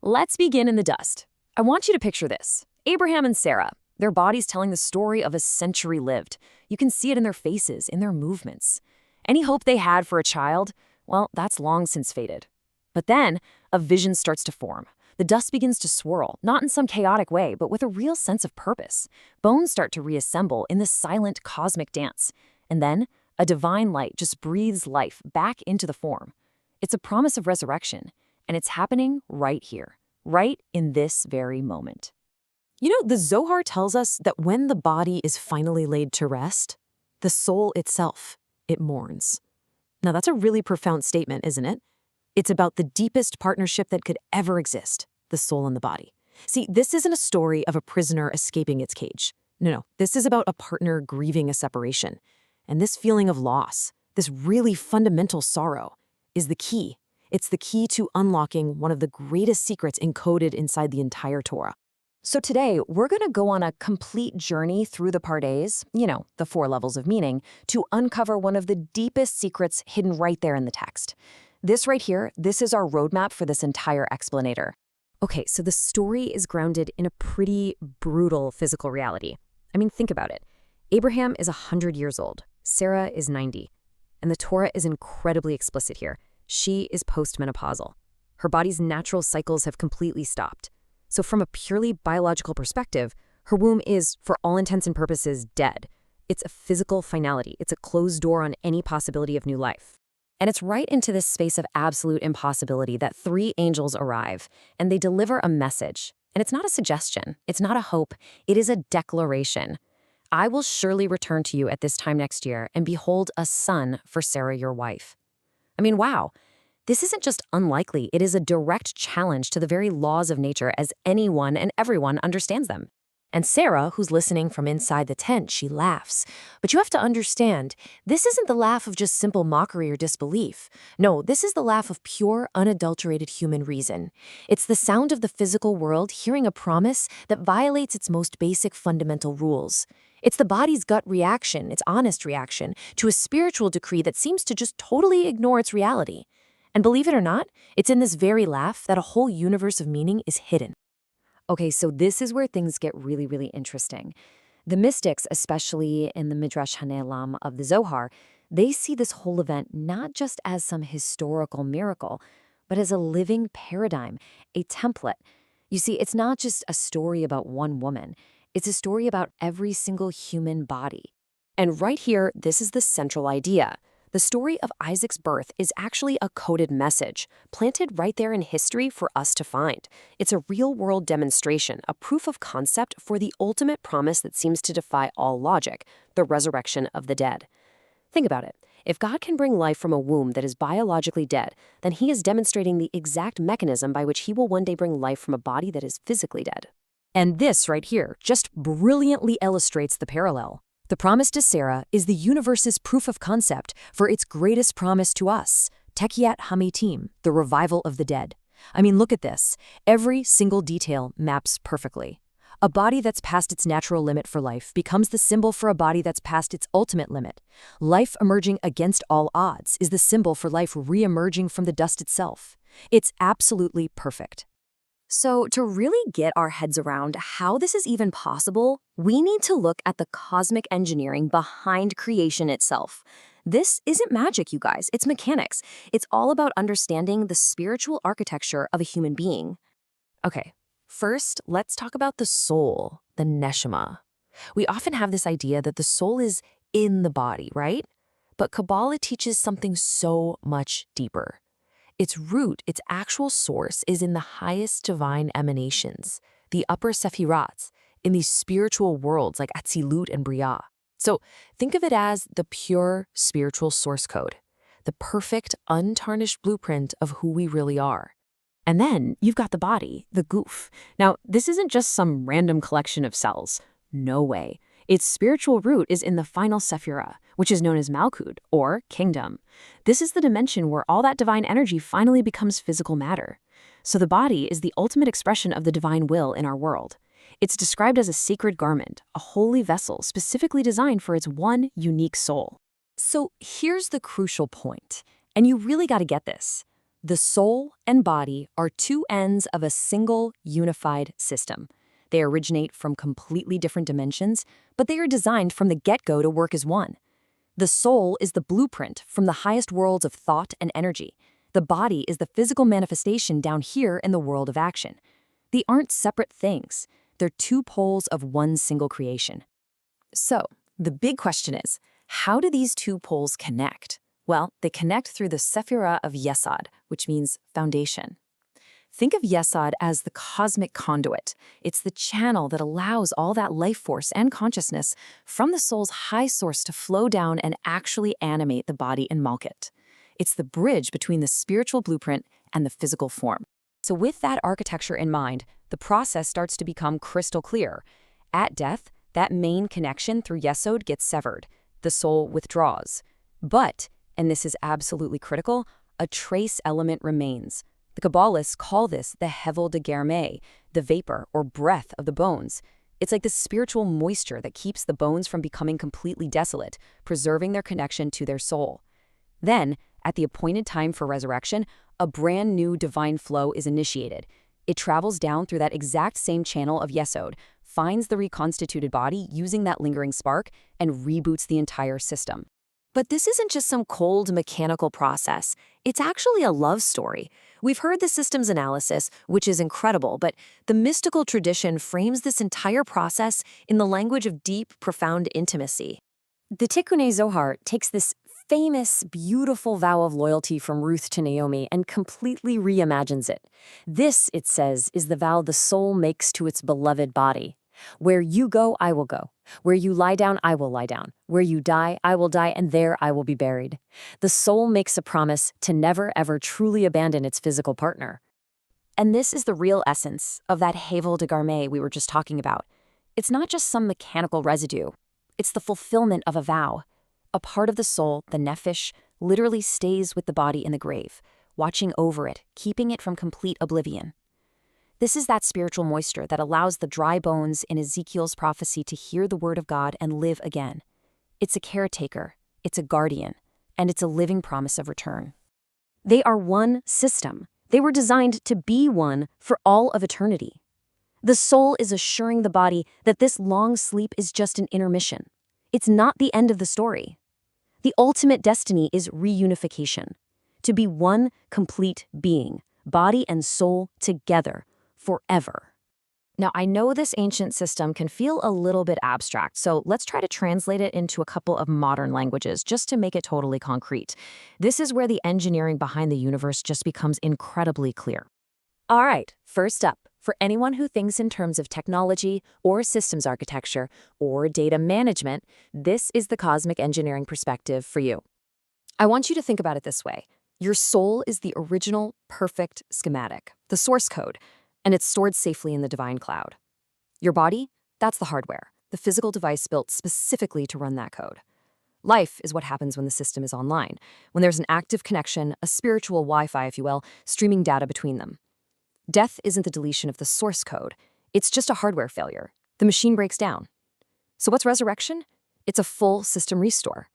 Let's begin in the dust. I want you to picture this. Abraham and Sarah, their bodies telling the story of a century lived. You can see it in their faces, in their movements. Any hope they had for a child, well, that's long since faded. But then, a vision starts to form. The dust begins to swirl, not in some chaotic way, but with a real sense of purpose. Bones start to reassemble in this silent cosmic dance. And then, a divine light just breathes life back into the form. It's a promise of resurrection, and it's happening right here, right in this very moment. You know, the Zohar tells us that when the body is finally laid to rest, the soul itself, it mourns. Now, that's a really profound statement, isn't it? It's about the deepest partnership that could ever exist, the soul and the body. See, this isn't a story of a prisoner escaping its cage. No, this is about a partner grieving a separation. And this feeling of loss, this really fundamental sorrow, is the key. It's the key to unlocking one of the greatest secrets encoded inside the entire Torah. So today, we're going to go on a complete journey through the pardes, the 4 levels of meaning, to uncover one of the deepest secrets hidden right there in the text. This right here, this is our roadmap for this entire explanator. Okay, so the story is grounded in a pretty brutal physical reality. I mean, think about it. Abraham is 100 years old. Sarah is 90. And the Torah is incredibly explicit here. She is postmenopausal. Her body's natural cycles have completely stopped. So from a purely biological perspective, her womb is, for all intents and purposes, dead. It's a physical finality. It's a closed door on any possibility of new life. And it's right into this space of absolute impossibility that 3 angels arrive, and they deliver a message. And it's not a suggestion. It's not a hope. It is a declaration. I will surely return to you at this time next year, and behold a son for Sarah your wife. I mean, wow. This isn't just unlikely. It is a direct challenge to the very laws of nature as anyone and everyone understands them. And Sarah, who's listening from inside the tent, she laughs. But you have to understand, this isn't the laugh of just simple mockery or disbelief. No, this is the laugh of pure, unadulterated human reason. It's the sound of the physical world hearing a promise that violates its most basic fundamental rules. It's the body's gut reaction, its honest reaction, to a spiritual decree that seems to just totally ignore its reality. And believe it or not, it's in this very laugh that a whole universe of meaning is hidden. Okay, so this is where things get really, really interesting. The mystics, especially in the Midrash Hanelam of the Zohar, they see this whole event not just as some historical miracle, but as a living paradigm, a template. You see, it's not just a story about one woman. It's a story about every single human body. And right here, this is the central idea. The story of Isaac's birth is actually a coded message, planted right there in history for us to find. It's a real-world demonstration, a proof of concept for the ultimate promise that seems to defy all logic, the resurrection of the dead. Think about it. If God can bring life from a womb that is biologically dead, then he is demonstrating the exact mechanism by which he will one day bring life from a body that is physically dead. And this right here just brilliantly illustrates the parallel. The promise to Sarah is the universe's proof of concept for its greatest promise to us, Tekiyat Hamitim, the revival of the dead. I mean, look at this. Every single detail maps perfectly. A body that's past its natural limit for life becomes the symbol for a body that's past its ultimate limit. Life emerging against all odds is the symbol for life re-emerging from the dust itself. It's absolutely perfect. So to really get our heads around how this is even possible, we need to look at the cosmic engineering behind creation itself. This isn't magic, you guys. It's mechanics. It's all about understanding the spiritual architecture of a human being. Okay, first, let's talk about the soul, the neshama. We often have this idea that the soul is in the body, right? But Kabbalah teaches something so much deeper. Its root, its actual source, is in the highest divine emanations, the upper sephirats, in these spiritual worlds like Atzilut and Briah. So think of it as the pure spiritual source code, the perfect, untarnished blueprint of who we really are. And then you've got the body, the guf. Now, this isn't just some random collection of cells. No way. Its spiritual root is in the final sephirah, which is known as Malkut, or kingdom. This is the dimension where all that divine energy finally becomes physical matter. So the body is the ultimate expression of the divine will in our world. It's described as a sacred garment, a holy vessel specifically designed for its one unique soul. So here's the crucial point, and you really got to get this. The soul and body are two ends of a single, unified system. They originate from completely different dimensions, but they are designed from the get-go to work as one. The soul is the blueprint from the highest worlds of thought and energy. The body is the physical manifestation down here in the world of action. They aren't separate things. They're two poles of one single creation. So, the big question is, how do these two poles connect? Well, they connect through the Sephirah of Yesod, which means foundation. Think of Yesod as the cosmic conduit. It's the channel that allows all that life force and consciousness from the soul's high source to flow down and actually animate the body and Malkut. It's the bridge between the spiritual blueprint and the physical form. So with that architecture in mind, the process starts to become crystal clear. At death, that main connection through Yesod gets severed. The soul withdraws. But, and this is absolutely critical, a trace element remains. The Kabbalists call this the hevel de germay, the vapor or breath of the bones. It's like the spiritual moisture that keeps the bones from becoming completely desolate, preserving their connection to their soul. Then, at the appointed time for resurrection, a brand new divine flow is initiated. It travels down through that exact same channel of Yesod, finds the reconstituted body using that lingering spark, and reboots the entire system. But this isn't just some cold mechanical process. It's actually a love story. We've heard the systems analysis, which is incredible, but the mystical tradition frames this entire process in the language of deep, profound intimacy. The Tikkun Zohar takes this famous, beautiful vow of loyalty from Ruth to Naomi and completely reimagines it. This, it says, is the vow the soul makes to its beloved body. Where you go, I will go. Where you lie down, I will lie down. Where you die, I will die, and there I will be buried. The soul makes a promise to never, ever truly abandon its physical partner. And this is the real essence of that hevel de germay we were just talking about. It's not just some mechanical residue. It's the fulfillment of a vow. A part of the soul, the nephesh, literally stays with the body in the grave, watching over it, keeping it from complete oblivion. This is that spiritual moisture that allows the dry bones in Ezekiel's prophecy to hear the word of God and live again. It's a caretaker, it's a guardian, and it's a living promise of return. They are one system. They were designed to be one for all of eternity. The soul is assuring the body that this long sleep is just an intermission. It's not the end of the story. The ultimate destiny is reunification, to be one complete being, body and soul together, forever. Now, I know this ancient system can feel a little bit abstract, so let's try to translate it into a couple of modern languages just to make it totally concrete. This is where the engineering behind the universe just becomes incredibly clear. All right, first up, for anyone who thinks in terms of technology or systems architecture or data management, this is the cosmic engineering perspective for you. I want you to think about it this way. Your soul is the original, perfect schematic, the source code, and it's stored safely in the divine cloud. Your body, that's the hardware, the physical device built specifically to run that code. Life is what happens when the system is online, when there's an active connection, a spiritual Wi-Fi, if you will, streaming data between them. Death isn't the deletion of the source code. It's just a hardware failure. The machine breaks down. So what's resurrection? It's a full system restore.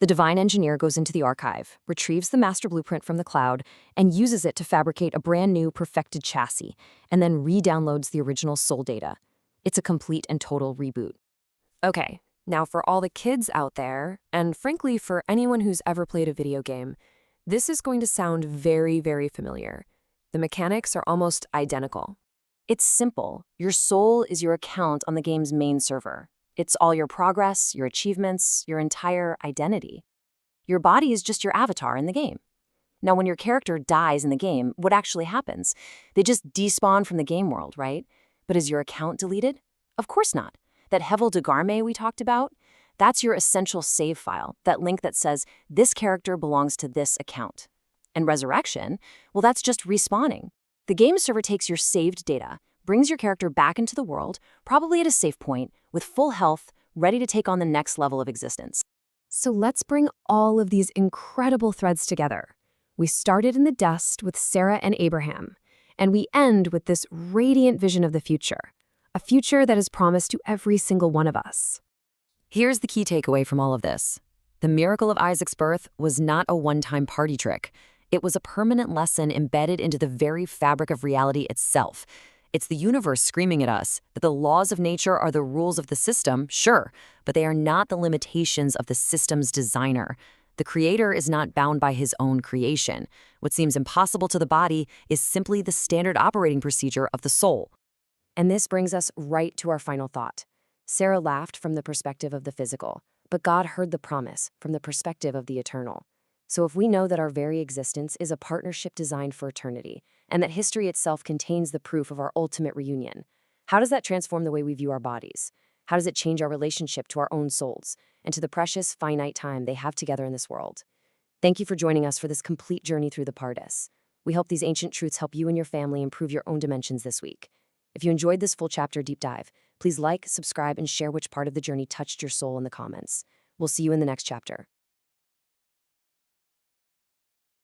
The divine engineer goes into the archive, retrieves the master blueprint from the cloud, and uses it to fabricate a brand new perfected chassis, and then re-downloads the original soul data. It's a complete and total reboot. Okay, now for all the kids out there, and frankly for anyone who's ever played a video game, this is going to sound very, very familiar. The mechanics are almost identical. It's simple. Your soul is your account on the game's main server. It's all your progress, your achievements, your entire identity. Your body is just your avatar in the game. Now, when your character dies in the game, what actually happens? They just despawn from the game world, right? But is your account deleted? Of course not. That hevel de germay we talked about, that's your essential save file, that link that says, this character belongs to this account. And resurrection, well, that's just respawning. The game server takes your saved data, brings your character back into the world, probably at a safe point, with full health, ready to take on the next level of existence. So let's bring all of these incredible threads together. We started in the dust with Sarah and Abraham, and we end with this radiant vision of the future, a future that is promised to every single one of us. Here's the key takeaway from all of this. The miracle of Isaac's birth was not a one-time party trick. It was a permanent lesson embedded into the very fabric of reality itself. It's the universe screaming at us that the laws of nature are the rules of the system, sure, but they are not the limitations of the system's designer. The creator is not bound by his own creation. What seems impossible to the body is simply the standard operating procedure of the soul. And this brings us right to our final thought. Sarah laughed from the perspective of the physical, but God heard the promise from the perspective of the eternal. So if we know that our very existence is a partnership designed for eternity, and that history itself contains the proof of our ultimate reunion, how does that transform the way we view our bodies? How does it change our relationship to our own souls and to the precious, finite time they have together in this world? Thank you for joining us for this complete journey through the Pardes. We hope these ancient truths help you and your family improve your own dimensions this week. If you enjoyed this full chapter deep dive, please like, subscribe, and share which part of the journey touched your soul in the comments. We'll see you in the next chapter.